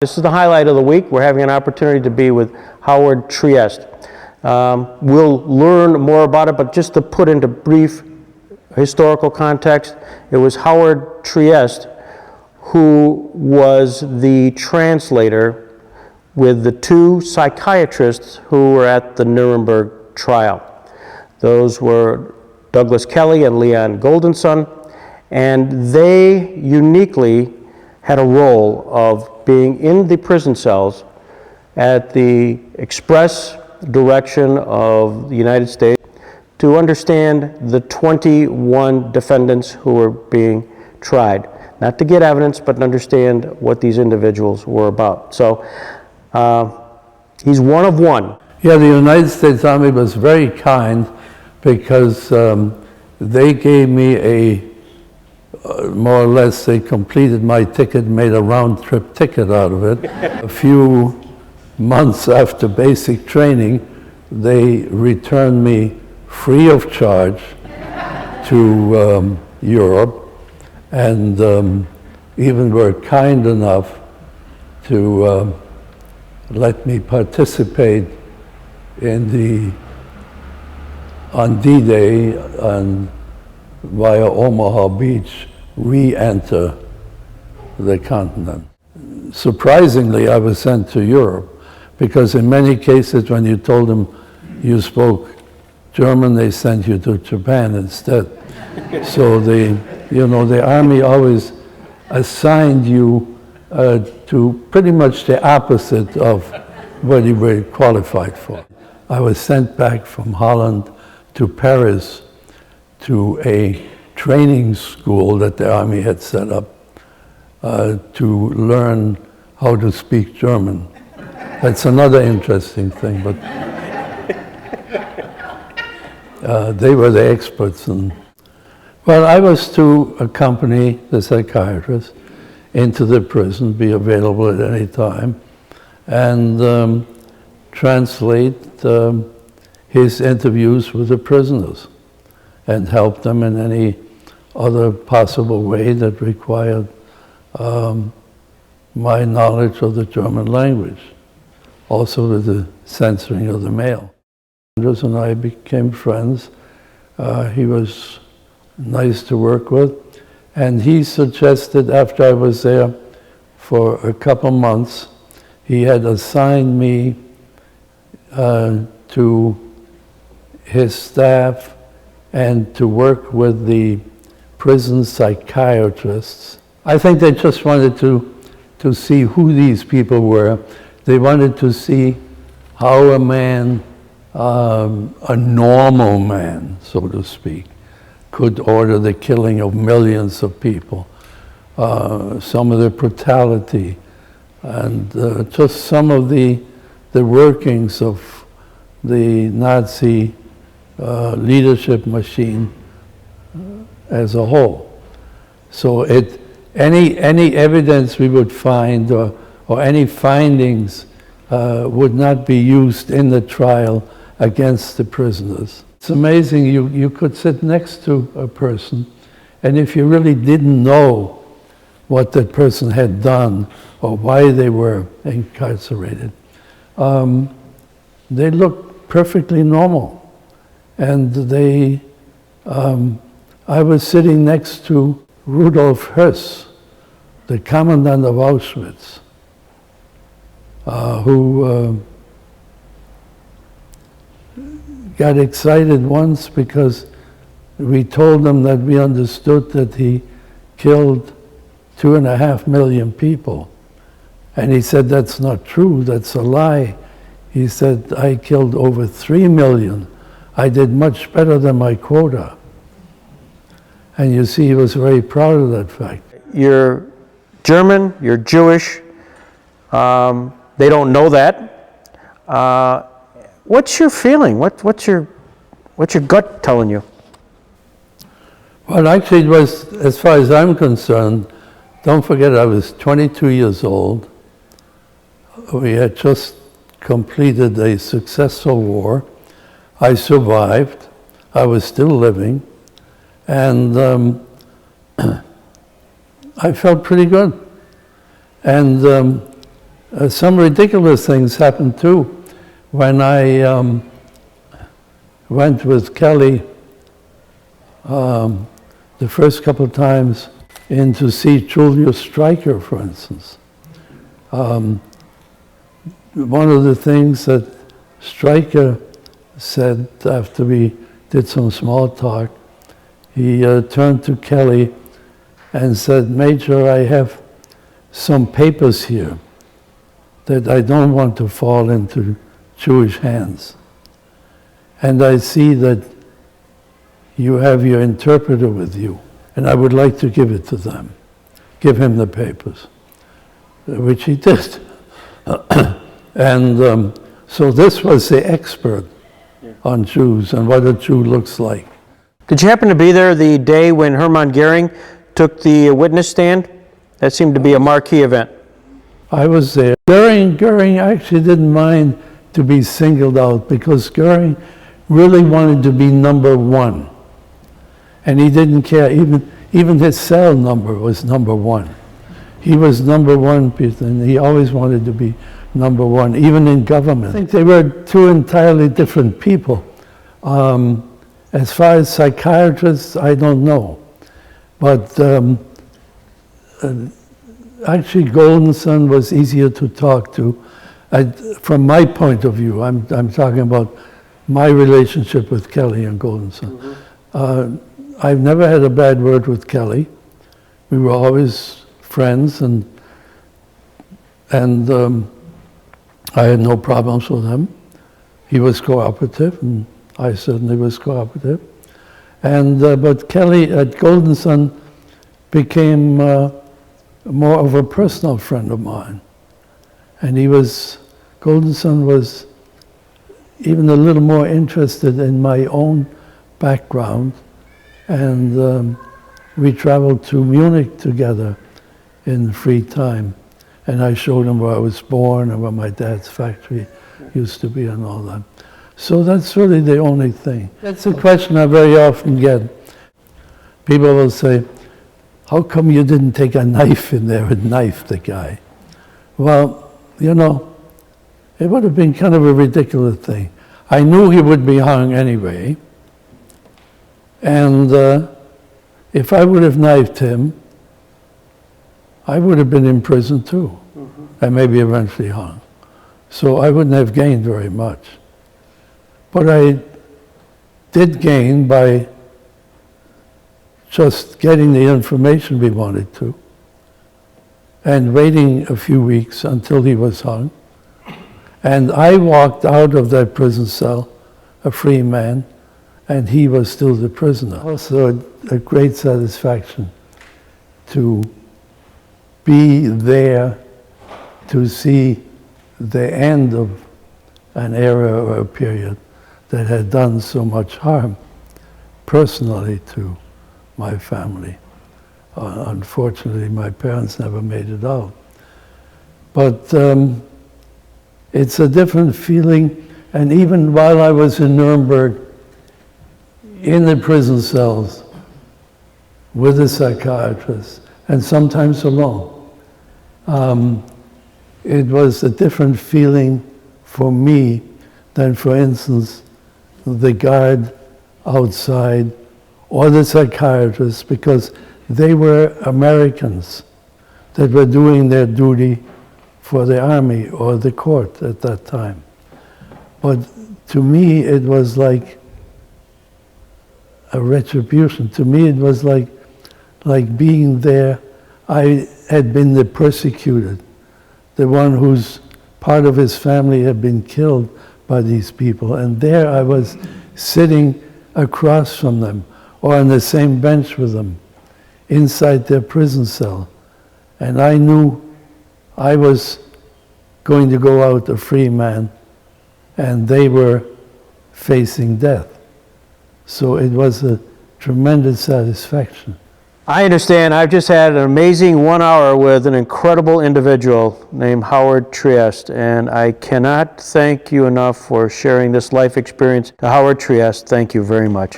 This is the highlight of the week. We're having an opportunity to be with Howard Triest. We'll learn more about it, but just to put into brief historical context, it was Howard Triest who was the translator with the two psychiatrists who were at the Nuremberg trial. Those were Douglas Kelly and Leon Goldensohn, and they uniquely had a role of being in the prison cells at the express direction of the United States to understand the 21 defendants who were being tried. Not to get evidence, but to understand what these individuals were about. So he's one of one. Yeah, the United States Army was very kind because they gave me more or less, they completed my ticket, made a round-trip ticket out of it. A few months after basic training, they returned me free of charge to Europe, and even were kind enough to let me participate in on D-Day via Omaha Beach, re-enter the continent. Surprisingly, I was sent to Europe because in many cases when you told them you spoke German, they sent you to Japan instead. So the Army always assigned you to pretty much the opposite of what you were qualified for. I was sent back from Holland to Paris to a training school that the Army had set up to learn how to speak German. That's another interesting thing, but they were the experts. Well, I was to accompany the psychiatrist into the prison, be available at any time, and translate his interviews with the prisoners and help them in any other possible way that required my knowledge of the German language. Also with the censoring of the mail. Andrus and I became friends. He was nice to work with, and he suggested after I was there for a couple months, he had assigned me to his staff and to work with the prison psychiatrists. I think they just wanted to see who these people were. They wanted to see how a man, a normal man, so to speak, could order the killing of millions of people, some of the brutality, and just some of the workings of the Nazi leadership machine as a whole. So any evidence we would find or any findings would not be used in the trial against the prisoners. It's amazing, you could sit next to a person, and if you really didn't know what that person had done or why they were incarcerated, they looked perfectly normal. And I was sitting next to Rudolf, the Commandant of Auschwitz, who got excited once because we told him that we understood that he killed 2.5 million people. And he said, that's not true, that's a lie. He said, I killed over 3 million. I did much better than my quota. And you see, he was very proud of that fact. You're German, you're Jewish, they don't know that. What's your feeling? What's your gut telling you? Well, actually, it was, as far as I'm concerned, don't forget I was 22 years old. We had just completed a successful war. I survived. I was still living. And I felt pretty good. And some ridiculous things happened too. When I went with Kelly the first couple of times in to see Julius Streicher, for instance. One of the things that Streicher said after we did some small talk, he turned to Kelly and said, "Major, I have some papers here that I don't want to fall into Jewish hands. And I see that you have your interpreter with you, and I would like to give it to them. Give him the papers," which he did. And so this was the expert on Jews and what a Jew looks like. Did you happen to be there the day when Hermann Goering took the witness stand? That seemed to be a marquee event. I was there. Goering actually didn't mind to be singled out because Goering really wanted to be number one. And he didn't care, even his cell number was number one. He was number one, and he always wanted to be number one, even in government. I think they were two entirely different people. As far as psychiatrists, I don't know. But actually, Goldensohn was easier to talk to. From my point of view, I'm talking about my relationship with Kelly and Goldensohn. Mm-hmm. I've never had a bad word with Kelly. We were always friends, and I had no problems with him. He was cooperative, and I certainly was cooperative. And but Kelly at Goldensohn became more of a personal friend of mine. And Goldensohn was even a little more interested in my own background. And we traveled to Munich together in free time. And I showed him where I was born and where my dad's factory used to be and all that. So that's really the only thing. That's a question I very often get. People will say, "How come you didn't take a knife in there and knife the guy?" Well, you know, it would have been kind of a ridiculous thing. I knew he would be hung anyway. And if I would have knifed him, I would have been in prison too, and maybe eventually hung. So I wouldn't have gained very much. But I did gain by just getting the information we wanted to, and waiting a few weeks until he was hung. And I walked out of that prison cell a free man, and he was still the prisoner. Also a great satisfaction to be there to see the end of an era or a period that had done so much harm personally to my family. Unfortunately, my parents never made it out. But it's a different feeling, and even while I was in Nuremberg, in the prison cells, with a psychiatrist, and sometimes alone, it was a different feeling for me than, for instance, the guard outside or the psychiatrists, because they were Americans that were doing their duty for the army or the court at that time. But to me, it was like a retribution. To me, it was like being there. I had been the persecuted, the one whose part of his family had been killed by these people. And there I was sitting across from them, or on the same bench with them, inside their prison cell. And I knew I was going to go out a free man, and they were facing death. So it was a tremendous satisfaction. I understand. I've just had an amazing 1 hour with an incredible individual named Howard Triest, and I cannot thank you enough for sharing this life experience. To Howard Triest, thank you very much.